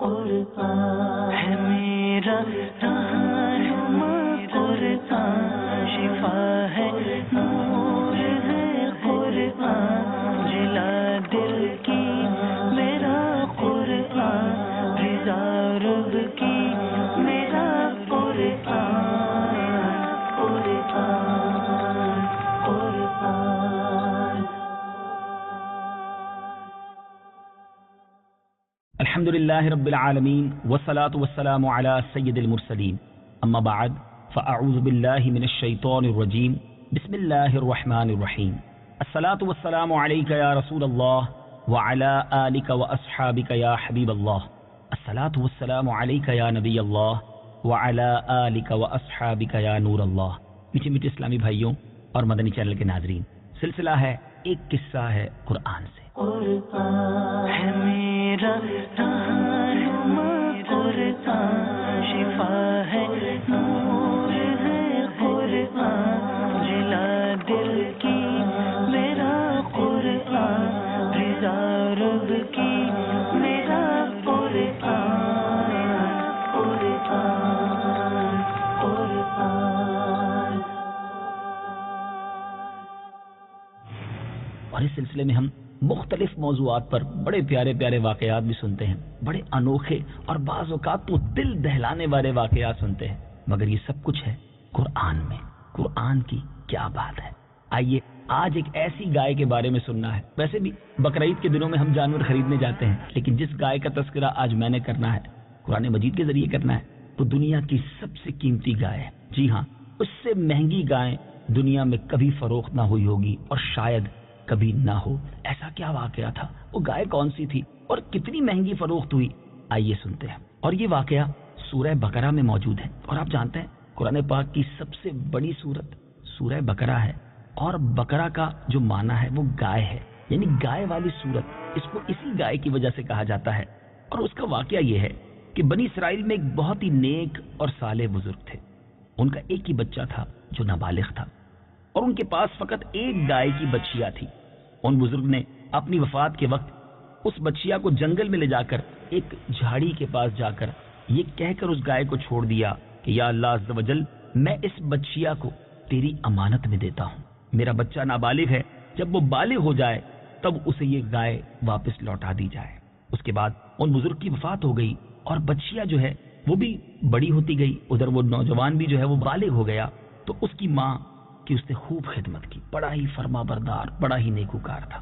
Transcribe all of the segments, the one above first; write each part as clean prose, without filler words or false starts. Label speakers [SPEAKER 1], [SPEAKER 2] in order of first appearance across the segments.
[SPEAKER 1] قرآن ہے میرا رہنما، قرآن شفا ہے، نور ہے قرآن، جلا دل کی میرا قرآن، رضا رب کی میرا قرآن، قرآن قرآن۔
[SPEAKER 2] الحمدللہ رب العالمین والصلاة والسلام علی سید المرسلین، اما بعد فاعوذ باللہ من الشیطان الرجیم، بسم اللہ الرحمن الرحیم۔ الصلاة والسلام علیک یا رسول اللہ وعلی آلک واصحابک یا حبیب اللہ، الصلاة والسلام علیک یا نبی اللہ وعلی آلک واصحابک یا نور اللہ۔ میٹھے میٹھے اسلامی بھائیوں اور مدنی چینل کے ناظرین، سلسلہ ہے ایک قصہ ہے قرآن سے۔
[SPEAKER 1] قرآن ہے میرا رہنما، قرآن شفا ہے، نور ہے قرآن، جلا دل کی میرا قرآن، رضا رب کی میرا قرآن، قرآن قرآن۔
[SPEAKER 2] اور اس سلسلے میں ہم مختلف موضوعات پر بڑے پیارے پیارے واقعات بھی سنتے ہیں، بڑے انوکھے اور بعض اوقات تو دل دہلانے والے واقعات سنتے ہیں، مگر یہ سب کچھ ہے قرآن میں۔ قرآن کی کیا بات ہے۔ آئیے آج ایک ایسی گائے کے بارے میں سننا ہے۔ ویسے بھی بقرعید کے دنوں میں ہم جانور خریدنے جاتے ہیں، لیکن جس گائے کا تذکرہ آج میں نے کرنا ہے، قرآن مجید کے ذریعے کرنا ہے، وہ دنیا کی سب سے قیمتی گائے ہے۔ جی ہاں، اس سے مہنگی گائے دنیا میں کبھی فروخت نہ ہوئی ہوگی اور شاید کبھی نہ ہو۔ ایسا کیا واقعہ تھا؟ وہ گائے کون سی تھی اور کتنی مہنگی فروخت ہوئی؟ آئیے سنتے ہیں۔ اور یہ واقعہ سورہ بقرہ میں موجود ہے، اور آپ جانتے ہیں قرآن پاک کی سب سے بڑی سورت سورہ بقرہ ہے، اور بقرہ کا جو معنی ہے وہ گائے ہے، یعنی گائے والی سورت۔ اس کو اسی گائے کی وجہ سے کہا جاتا ہے۔ اور اس کا واقعہ یہ ہے کہ بنی اسرائیل میں ایک بہت ہی نیک اور صالح بزرگ تھے۔ ان کا ایک ہی بچہ تھا جو نابالغ تھا، اور ان کے پاس فقط ایک گائے کی بچیا تھی۔ ان بزرگ نے اپنی وفات کے وقت اس بچیا کو جنگل میں لے جا کر ایک جھاڑی کے پاس جا کر یہ کہہ کر اس گائے کو چھوڑ دیا کہ یا اللہ عز و جل، میں اس بچیا کو تیری امانت میں دیتا ہوں، میرا بچہ نابالغ ہے، جب وہ بالغ ہو جائے تب اسے یہ گائے واپس لوٹا دی جائے۔ اس کے بعد ان بزرگ کی وفات ہو گئی، اور بچیا جو ہے وہ بھی بڑی ہوتی گئی، ادھر وہ نوجوان بھی جو ہے وہ بالغ ہو گیا۔ تو اس کی ماں کہ اس نے خوب خدمت کی، بڑا ہی فرما بردار، بڑا ہی نیکوکار تھا۔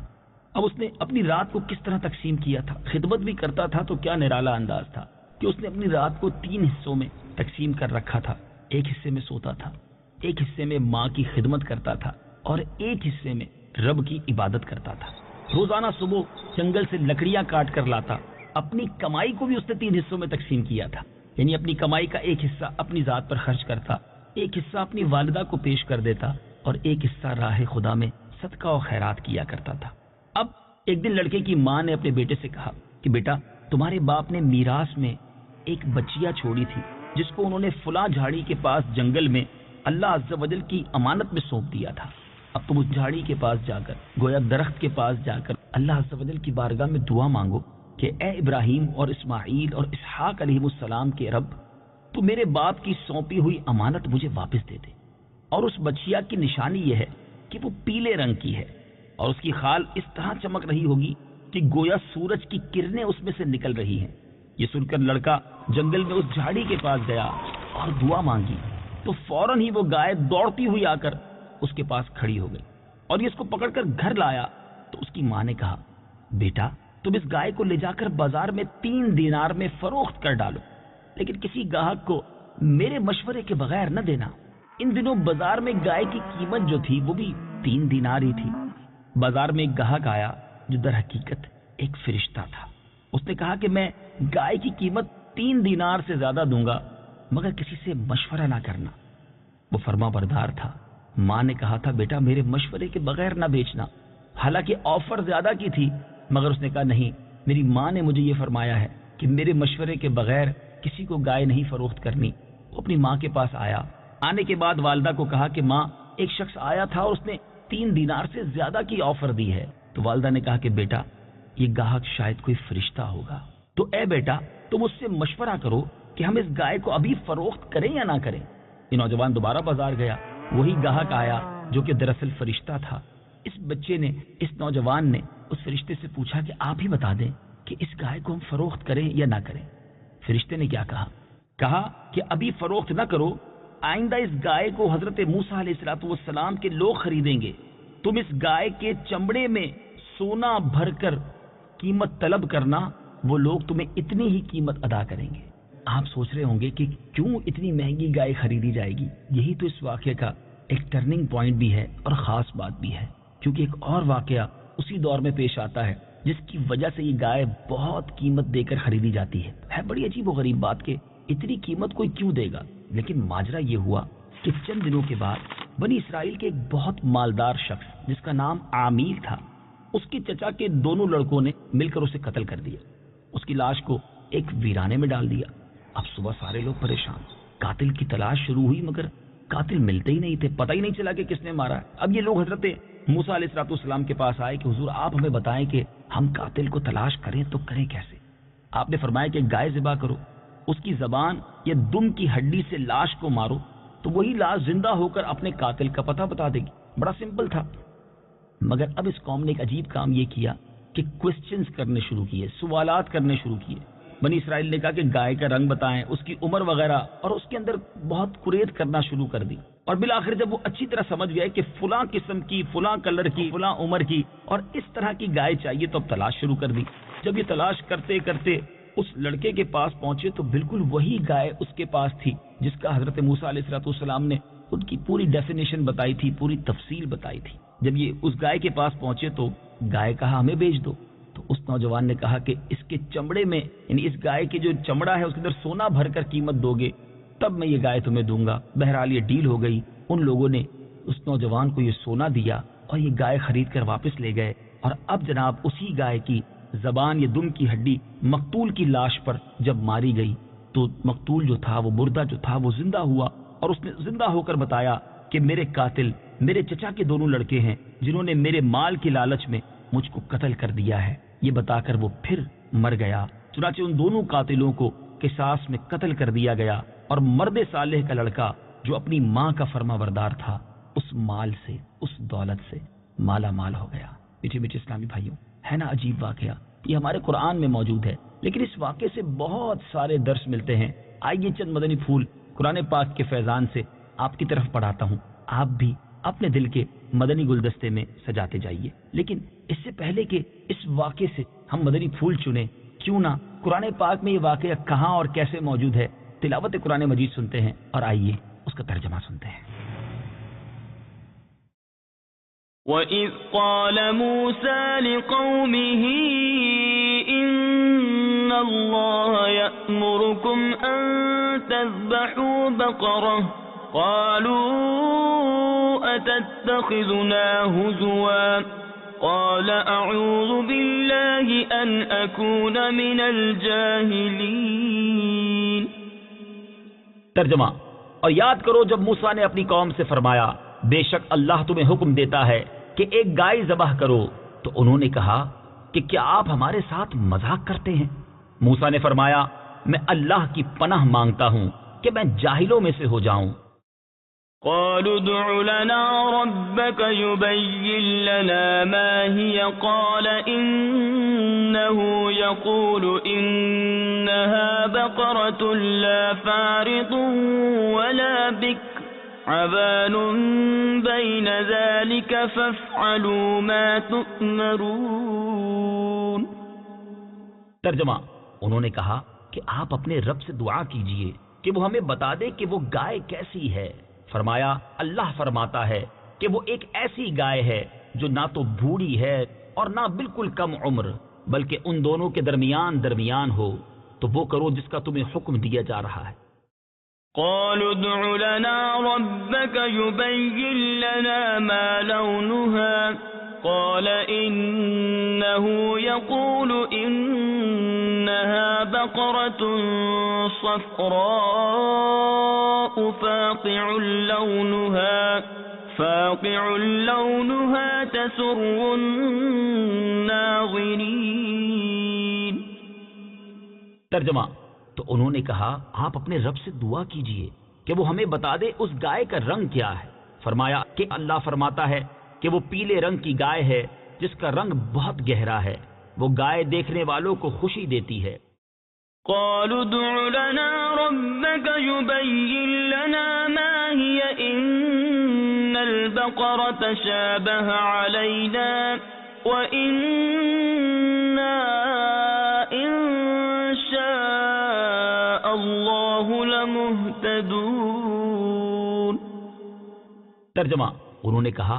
[SPEAKER 2] اب اس نے اپنی رات کو کس طرح تقسیم کیا تھا؟ خدمت بھی کرتا تھا تو کیا نرالا انداز تھا کہ اس نے اپنی رات کو 3 حصوں میں تقسیم کر رکھا تھا۔ ایک حصے میں سوتا تھا، ایک حصے میں ماں کی خدمت کرتا تھا، اور ایک حصے میں رب کی عبادت کرتا تھا۔ روزانہ صبح جنگل سے لکڑیاں کاٹ کر لاتا۔ اپنی کمائی کو بھی اس نے 3 حصوں میں تقسیم کیا تھا، یعنی اپنی کمائی کا ایک حصہ اپنی ذات پر خرچ کرتا، ایک حصہ اپنی والدہ کو پیش کر دیتا، اور ایک حصہ راہ خدا میں صدقہ و خیرات کیا کرتا تھا۔ اب ایک دن لڑکے کی ماں نے اپنے بیٹے سے کہا کہ بیٹا، تمہارے باپ نے میراث میں ایک بچیا چھوڑی تھی جس کو انہوں نے فلاں جھاڑی کے پاس جنگل میں اللہ عز و جل کی امانت میں سونپ دیا تھا۔ اب تم اس جھاڑی کے پاس جا کر، گویا درخت کے پاس جا کر اللہ عز و جل کی بارگاہ میں دعا مانگو کہ اے ابراہیم اور اسماعیل اور اسحاق علیہ السلام کے رب، تو میرے باپ کی سونپی ہوئی امانت مجھے واپس دے دے۔ اور اس بچیا کی نشانی یہ ہے کہ وہ پیلے رنگ کی ہے، اور اس کی خال اس طرح چمک رہی ہوگی کہ گویا سورج کی کرنیں اس میں سے نکل رہی ہیں۔ یہ سن کر لڑکا جنگل میں اس جھاڑی کے پاس گیا اور دعا مانگی، تو فوراً ہی وہ گائے دوڑتی ہوئی آ کر اس کے پاس کھڑی ہو گئی، اور یہ اس کو پکڑ کر گھر لایا۔ تو اس کی ماں نے کہا بیٹا، تم اس گائے کو لے جا کر بازار میں 3 دینار میں فروخت کر ڈالو، لیکن کسی گاہک کو میرے مشورے کے بغیر نہ دینا۔ ان دنوں بازار میں گائے کی قیمت جو تھی وہ بھی 3 دینار ہی تھی۔ بازار میں ایک گاہک آیا جو در حقیقت ایک فرشتہ تھا۔ اس نے کہا کہ میں گائے کی قیمت 3 دینار سے زیادہ دوں گا، مگر کسی سے مشورہ نہ کرنا۔ وہ فرما بردار تھا۔ ماں نے کہا تھا بیٹا، میرے مشورے کے بغیر نہ بیچنا۔ حالانکہ آفر زیادہ کی تھی، مگر اس نے کہا نہیں، میری ماں نے مجھے یہ فرمایا ہے کہ میرے مشورے کے بغیر کسی کو گائے نہیں فروخت کرنی۔ وہ اپنی ماں کے پاس آیا۔ آنے کے بعد والدہ کو کہا کہ ماں، ایک شخص آیا تھا اور اس نے 3 دینار سے زیادہ کی آفر دی ہے۔ تو والدہ نے کہا کہ بیٹا، یہ گاہک شاید کوئی فرشتہ ہوگا، تو اے بیٹا تم اس سے مشورہ کرو کہ ہم اس گائے کو ابھی فروخت کریں یا نہ کریں۔ یہ نوجوان دوبارہ بازار گیا، وہی گاہک آیا جو کہ دراصل فرشتہ تھا۔ اس بچے نے، اس نوجوان نے اس فرشتے سے پوچھا کہ آپ ہی بتا دیں کہ اس گائے کو ہم فروخت کریں یا نہ کریں۔ فرشتے نے کیا کہا کہ ابھی فروخت نہ کرو، آئندہ اس گائے کو حضرت موسیٰ علیہ السلام کے لوگ خریدیں گے۔ تم اس گائے کے چمڑے میں سونا بھر کر قیمت طلب کرنا، وہ لوگ تمہیں اتنی ہی قیمت ادا کریں گے۔ آپ سوچ رہے ہوں گے کہ کیوں اتنی مہنگی گائے خریدی جائے گی؟ یہی تو اس واقعے کا ایک ٹرننگ پوائنٹ بھی ہے اور خاص بات بھی ہے، کیونکہ ایک اور واقعہ اسی دور میں پیش آتا ہے جس کی وجہ سے یہ گائے بہت قیمت دے کر خریدی جاتی ہے بڑی عجیب و غریب بات کہ اتنی قیمت کوئی کیوں دے گا، لیکن ماجرا یہ ہوا کہ چند دنوں کے بعد بنی اسرائیل کے ایک بہت مالدار شخص جس کا نام عامیل تھا، اس کے چچا کے دونوں لڑکوں نے مل کر اسے قتل کر دیا۔ اس کی لاش کو ایک ویرانے میں ڈال دیا۔ اب صبح سارے لوگ پریشان، قاتل کی تلاش شروع ہوئی مگر قاتل ملتے ہی نہیں تھے، پتہ ہی نہیں چلا کہ کس نے مارا ہے۔ اب یہ لوگ حضرت موسیٰ علیہ السلام کے پاس آئے کہ حضور آپ ہمیں بتائیں کہ ہم قاتل کو تلاش کریں تو کریں کیسے؟ آپ نے فرمایا کہ گائے ذبح کرو، اس کی زبان یا دم کی ہڈی سے لاش کو مارو تو وہی لاش زندہ ہو کر اپنے قاتل کا پتہ بتا دے گی۔ بڑا سمپل تھا، مگر اب اس قوم نے ایک عجیب کام یہ کیا کہ کوسچنز کرنے شروع کیے، سوالات کرنے شروع کیے۔ بنی اسرائیل نے کہا کہ گائے کا رنگ بتائیں، اس کی عمر وغیرہ، اور اس کے اندر بہت قریت کرنا شروع کر دی۔ اور بالآخر جب وہ اچھی طرح سمجھ گئے کہ فلاں قسم کی، فلاں کلر کی، فلاں عمر کی اور اس طرح کی گائے چاہیے، تو اب تلاش شروع کر دی۔ جب یہ تلاش کرتے کرتے اس لڑکے کے پاس پہنچے تو بالکل وہی گائے اس کے پاس تھی جس کا حضرت موسیٰ علیہ السلام نے ان کی پوری ڈیفینیشن بتائی تھی، پوری تفصیل بتائی تھی۔ جب یہ اس گائے کے پاس پہنچے تو گائے کہا ہمیں بیچ دو، تو اس نوجوان نے کہا کہ اس کے چمڑے میں، یعنی اس گائے کے جو چمڑا ہے اس کے اندر سونا بھر کر قیمت دو گے تب میں یہ گائے تمہیں دوں گا۔ بہرحال یہ ڈیل ہو گئی، ان لوگوں نے اس نوجوان کو یہ سونا دیا اور یہ گائے خرید کر واپس لے گئے۔ اور اب جناب اسی گائے کی زبان یا دم کی ہڈی مقتول کی لاش پر جب ماری گئی تو مقتول جو تھا، وہ مردہ جو تھا، وہ زندہ ہوا، اور اس نے زندہ ہو کر بتایا کہ میرے قاتل میرے چچا کے دونوں لڑکے ہیں جنہوں نے میرے مال کی لالچ میں مجھ کو قتل کر دیا ہے۔ یہ بتا کر وہ پھر مر گیا۔ چنانچہ ان دونوں قاتلوں کو قصاص میں قتل کر دیا گیا، اور مرد صالح کا لڑکا جو اپنی ماں کا فرما بردار تھا اس مال سے، اس دولت سے مالا مال ہو گیا۔ میٹھے میٹھے اسلامی بھائیوں، ہے نا عجیب واقعہ؟ یہ ہمارے قرآن میں موجود ہے، لیکن اس واقعے سے بہت سارے درس ملتے ہیں۔ آئیے چند مدنی پھول قرآن پاک کے فیضان سے آپ کی طرف پڑھاتا ہوں، آپ بھی اپنے دل کے مدنی گلدستے میں سجاتے جائیے۔ لیکن اس سے پہلے کہ اس واقعے سے ہم مدنی پھول چنیں، کیوں نہ قرآن پاک میں یہ واقعہ کہاں اور کیسے موجود ہے، تلاوت قرآن مجید سنتے ہیں اور آئیے اس کا ترجمہ سنتے ہیں۔
[SPEAKER 1] وَإِذْ قَالَ مُوسَى لِقَوْمِهِ إِنَّ اللَّهَ يَأْمُرُكُمْ أَن تَذْبَحُوا بَقَرَةً قَالُوا أَتَتَّخِذُنَا هُزُوًا قَالَ أَعُوذُ بِاللَّهِ أَنْ أَكُونَ مِنَ الْجَاهِلِينَ۔
[SPEAKER 2] ترجمہ: اور یاد کرو جب موسیٰ نے اپنی قوم سے فرمایا بے شک اللہ تمہیں حکم دیتا ہے کہ ایک گائے ذبح کرو، تو انہوں نے کہا کہ کیا آپ ہمارے ساتھ مذاق کرتے ہیں؟ موسیٰ نے فرمایا میں اللہ کی پناہ مانگتا ہوں کہ میں جاہلوں میں سے ہو جاؤں۔
[SPEAKER 1] قالوا ادع لنا ربك يبين لنا ما هي قال إنه يقول إنها بقرة لا فارض ولا بكر عبان بين ذلك فافعلوا ما تؤمرون۔
[SPEAKER 2] ترجمہ: انہوں نے کہا کہ آپ اپنے رب سے دعا کیجئے کہ وہ ہمیں بتا دے کہ وہ گائے کیسی ہے۔ فرمایا اللہ فرماتا ہے کہ وہ ایک ایسی گائے ہے جو نہ تو بوڑھی ہے اور نہ بالکل کم عمر، بلکہ ان دونوں کے درمیان ہو، تو وہ کرو جس کا تمہیں حکم دیا جا رہا ہے۔
[SPEAKER 1] قالوا ادع لنا ربك يبين لنا ما لونها قال إنه يقول إنها بقرة صفراء فاقع لونها تسر الناظرين۔
[SPEAKER 2] ترجمہ: تو انہوں نے کہا آپ اپنے رب سے دعا کیجئے کہ وہ ہمیں بتا دے اس گائے کا رنگ کیا ہے۔ فرمایا کہ اللہ فرماتا ہے کہ وہ پیلے رنگ کی گائے ہے جس کا رنگ بہت گہرا ہے، وہ گائے دیکھنے والوں کو خوشی دیتی ہے۔
[SPEAKER 1] قالوا ادع لنا ربك يبين لنا ما هي إن البقرة تشابه علينا وإنا إن شاء الله لمهتدون۔
[SPEAKER 2] ترجمہ، انہوں نے کہا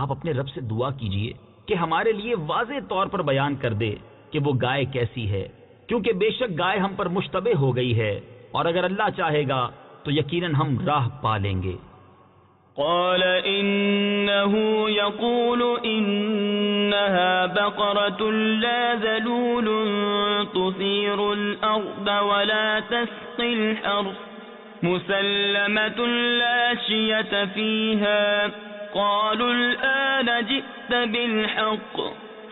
[SPEAKER 2] آپ اپنے رب سے دعا کیجئے کہ ہمارے لیے واضح طور پر بیان کر دے کہ وہ گائے کیسی ہے، کیونکہ بے شک گائے ہم پر مشتبہ ہو گئی ہے، اور اگر اللہ چاہے گا تو یقیناً ہم راہ پا لیں گے۔
[SPEAKER 1] قال إنه يقول إنها بقرة لا ذلول تثير الأرض ولا تسقي الحرث مسلمة لا شية فيها قالوا الآن جئت بالحق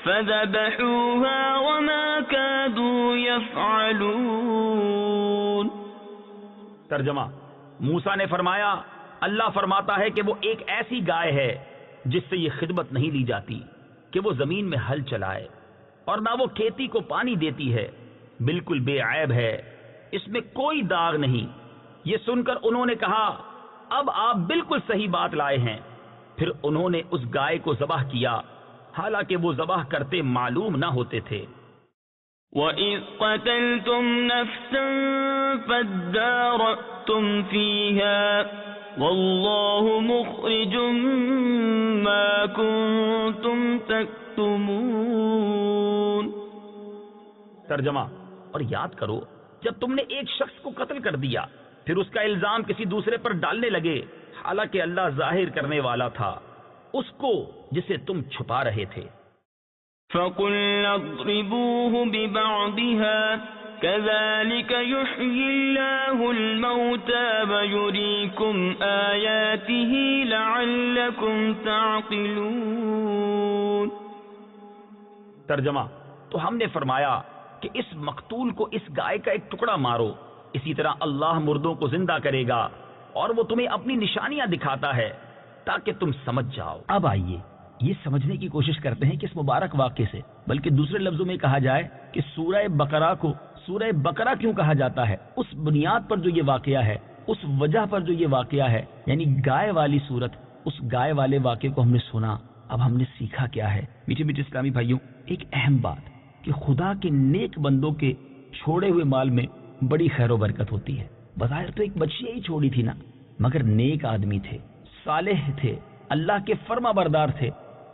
[SPEAKER 1] فذبحوها وما كادوا يفعلون۔
[SPEAKER 2] ترجمہ، موسیٰ نے فرمایا اللہ فرماتا ہے کہ وہ ایک ایسی گائے ہے جس سے یہ خدمت نہیں لی جاتی کہ وہ زمین میں ہل چلائے، اور نہ وہ کھیتی کو پانی دیتی ہے، بالکل بے عیب ہے، اس میں کوئی داغ نہیں۔ یہ سن کر انہوں نے کہا اب آپ بالکل صحیح بات لائے ہیں۔ پھر انہوں نے اس گائے کو ذبح کیا، حالانکہ وہ ذبح کرتے معلوم نہ ہوتے تھے۔
[SPEAKER 1] وَإِذْ قَتَلْتُمْ نَفْسًا فَادَّارَأْتُمْ فِيهَا وَاللَّهُ مُخْرِجٌ مَا كُنْتُمْ تَكْتُمُونَ۔
[SPEAKER 2] ترجمہ، اور یاد کرو جب تم نے ایک شخص کو قتل کر دیا، پھر اس کا الزام کسی دوسرے پر ڈالنے لگے، حالانکہ اللہ ظاہر کرنے والا تھا اس کو جسے تم چھپا رہے تھے۔
[SPEAKER 1] فَقُلْنَا اضْرِبُوهُ بِبَعْضِهَا كَذَلِكَ يُحْيِي اللَّهُ الْمَوْتَى وَيُرِيكُمْ آيَاتِهِ لَعَلَّكُمْ تَعْقِلُونَ۔
[SPEAKER 2] ترجمہ، تو ہم نے فرمایا کہ اس مقتول کو اس گائے کا ایک ٹکڑا مارو، اسی طرح اللہ مردوں کو زندہ کرے گا اور وہ تمہیں اپنی نشانیاں دکھاتا ہے تاکہ تم سمجھ جاؤ۔ اب آئیے یہ سمجھنے کی کوشش کرتے ہیں کہ اس مبارک واقعے سے، بلکہ دوسرے لفظوں میں کہا جائے کہ سورہ بقرہ کو سورہ بقرہ کیوں کہا جاتا ہے، اس بنیاد پر جو یہ واقعہ ہے، اس وجہ پر جو یہ واقعہ ہے، یعنی گائے والی صورت، اس گائے والے واقعے کو ہم نے سنا۔ اب ہم نے سیکھا کیا ہے؟ میٹھے میٹھے اسلامی بھائیوں، ایک اہم بات کہ خدا کے نیک بندوں کے چھوڑے ہوئے مال میں بڑی خیر و برکت ہوتی ہے۔ بظاہر تو ایک بچیاں ہی چھوڑی تھی نا، مگر نیک آدمی تھے، صالح تھے، اللہ کے فرما بردار تھے،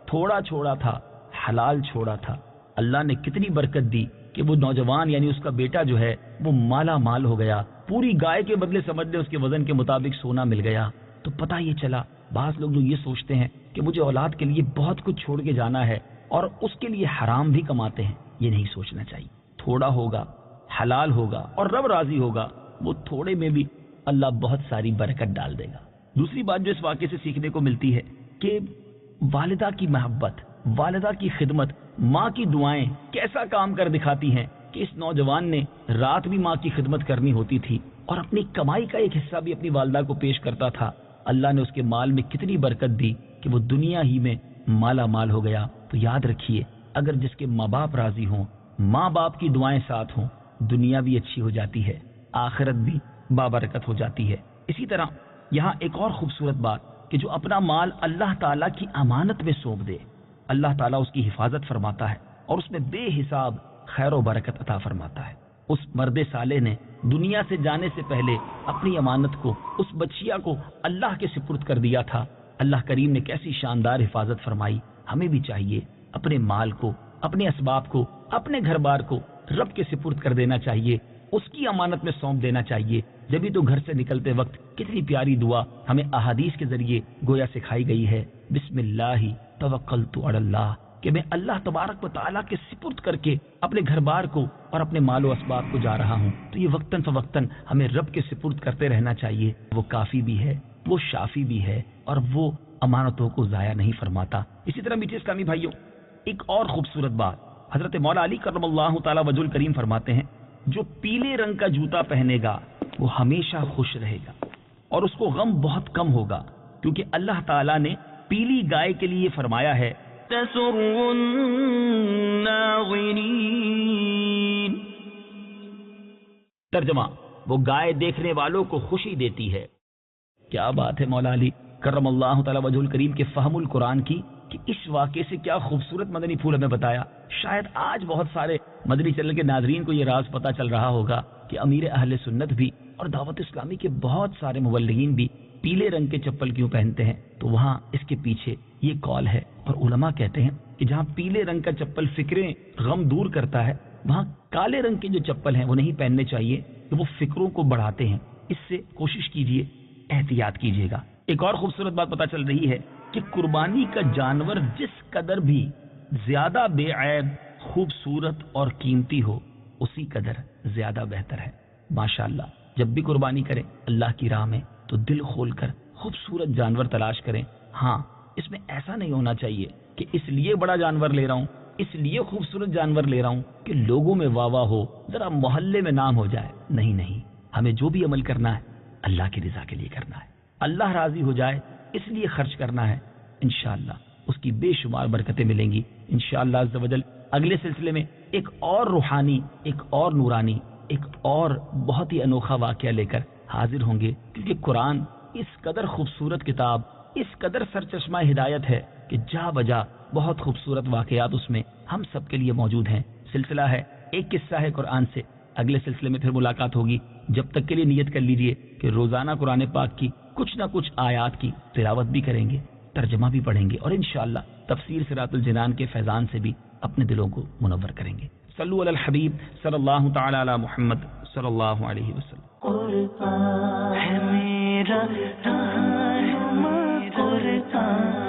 [SPEAKER 2] تھوڑا چھوڑا تھا، حلال چھوڑا تھا، اللہ نے کتنی برکت دی کہ وہ نوجوان یعنی اس کا بیٹا جو ہے وہ مالا مال ہو گیا، پوری گائے کے بدلے سمجھ لے اس کے وزن کے مطابق سونا مل گیا۔ تو پتہ یہ چلا بعض لوگ جو یہ سوچتے ہیں کہ مجھے اولاد کے لیے بہت کچھ چھوڑ کے جانا ہے اور اس کے لیے حرام بھی کماتے ہیں، یہ نہیں سوچنا چاہیے۔ تھوڑا ہوگا، حلال ہوگا اور رب راضی ہوگا، وہ تھوڑے میں بھی اللہ بہت ساری برکت ڈال دے گا۔ دوسری بات جو اس واقعے سے سیکھنے کو ملتی ہے کہ والدہ کی محبت، والدہ کی خدمت، ماں کی دعائیں کیسا کام کر دکھاتی ہیں کہ اس نوجوان نے رات بھی ماں کی خدمت کرنی ہوتی تھی اور اپنی کمائی کا ایک حصہ بھی اپنی والدہ کو پیش کرتا تھا۔ اللہ نے اس کے مال میں کتنی برکت دی کہ وہ دنیا ہی میں مالا مال ہو گیا۔ تو یاد رکھیے، اگر جس کے ماں باپ راضی ہوں، ماں باپ کی دعائیں ساتھ ہوں، دنیا بھی اچھی ہو جاتی ہے، آخرت بھی بابرکت ہو جاتی ہے۔ اسی طرح یہاں ایک اور خوبصورت بات کہ جو اپنا مال اللہ تعالیٰ کی امانت میں سونپ دے، اللہ تعالیٰ اس کی حفاظت فرماتا ہے اور اس میں بے حساب خیر و برکت عطا فرماتا ہے۔ اس مرد صالح نے دنیا سے جانے سے پہلے اپنی امانت کو، اس بچیا کو اللہ کے سپرد کر دیا تھا۔ اللہ کریم نے کیسی شاندار حفاظت فرمائی۔ ہمیں بھی چاہیے اپنے مال کو، اپنے اسباب کو، اپنے گھر بار کو رب کے سپرد کر دینا چاہیے، اس کی امانت میں سونپ دینا چاہیے۔ جبھی تو گھر سے نکلتے وقت کتنی پیاری دعا ہمیں احادیث کے ذریعے گویا سکھائی گئی ہے، بسم اللہ توکلت علی اللہ، کہ میں اللہ تبارک و تعالیٰ کے سپرد کر کے اپنے گھر بار کو اور اپنے مال و اسباب کو جا رہا ہوں۔ تو یہ وقتاً فوقتاً ہمیں رب کے سپرد کرتے رہنا چاہیے۔ وہ کافی بھی ہے، وہ شافی بھی ہے، اور وہ امانتوں کو ضائع نہیں فرماتا۔ اسی طرح میٹھے اسلامی بھائیوں، ایک اور خوبصورت بات حضرت مولا علی کرم اللہ تعالیٰ وجہ الکریم فرماتے ہیں جو پیلے رنگ کا جوتا پہنے گا وہ ہمیشہ خوش رہے گا اور اس کو غم بہت کم ہوگا، کیونکہ اللہ تعالیٰ نے پیلی گائے کے لیے فرمایا ہے
[SPEAKER 1] تسر الناظرین۔
[SPEAKER 2] ترجمہ، وہ گائے دیکھنے والوں کو خوشی دیتی ہے۔ کیا بات ہے مولا علی کرم اللہ تعالی وجہ الکریم کے فہم القرآن کی، کہ اس واقعے سے کیا خوبصورت مدنی پھول ہمیں بتایا۔ شاید آج بہت سارے مدنی چینل کے ناظرین کو یہ راز پتہ چل رہا ہوگا کہ امیر اہل سنت بھی اور دعوت اسلامی کے بہت سارے مبلغین بھی پیلے رنگ کے چپل کیوں پہنتے ہیں، تو وہاں اس کے پیچھے یہ قول ہے، اور علماء کہتے ہیں کہ جہاں پیلے رنگ کا چپل فکریں غم دور کرتا ہے، وہاں کالے رنگ کے جو چپل ہیں وہ نہیں پہننے چاہیے کہ وہ فکروں کو بڑھاتے ہیں۔ اس سے کوشش کیجئے، احتیاط کیجئے گا۔ ایک اور خوبصورت بات پتہ چل رہی ہے کہ قربانی کا جانور جس قدر بھی زیادہ بے عیب، خوبصورت اور قیمتی ہو، اسی قدر زیادہ بہتر ہے۔ ماشاءاللہ، جب بھی قربانی کریں اللہ کی راہ میں تو دل کھول کر خوبصورت جانور تلاش کریں۔ ہاں، اس میں ایسا نہیں ہونا چاہیے کہ اس لیے بڑا جانور لے رہا ہوں، اس لیے خوبصورت جانور لے رہا ہوں کہ لوگوں میں واہ واہ ہو، ذرا محلے میں نام ہو جائے۔ نہیں نہیں، ہمیں جو بھی عمل کرنا ہے اللہ کی رضا کے لیے کرنا ہے، اللہ راضی ہو جائے اس لیے خرچ کرنا ہے۔ انشاءاللہ اس کی بے شمار برکتیں ملیں گی انشاءاللہ عز و جل۔ اگلے سلسلے میں ایک اور روحانی، ایک اور نورانی، ایک اور بہت ہی انوکھا واقعہ لے کر حاضر ہوں گے، کیونکہ قرآن اس قدر خوبصورت کتاب، اس قدر سرچشمہ ہدایت ہے کہ جا بجا بہت خوبصورت واقعات اس میں ہم سب کے لیے موجود ہیں۔ سلسلہ ہے ایک قصہ ہے قرآن سے۔ اگلے سلسلے میں پھر ملاقات ہوگی، جب تک کے لیے نیت کر لیجئے کہ روزانہ قرآن پاک کی کچھ نہ کچھ آیات کی تلاوت بھی کریں گے، ترجمہ بھی پڑھیں گے، اور انشاءاللہ تفسیر صراط الجنان کے فیضان سے بھی اپنے دلوں کو منور کریں گے۔ صلو علی الحبیب صلی اللہ تعالی علی محمد صلی اللہ علیہ وسلم۔
[SPEAKER 3] قرآن ہے میرا رہنما، قرآن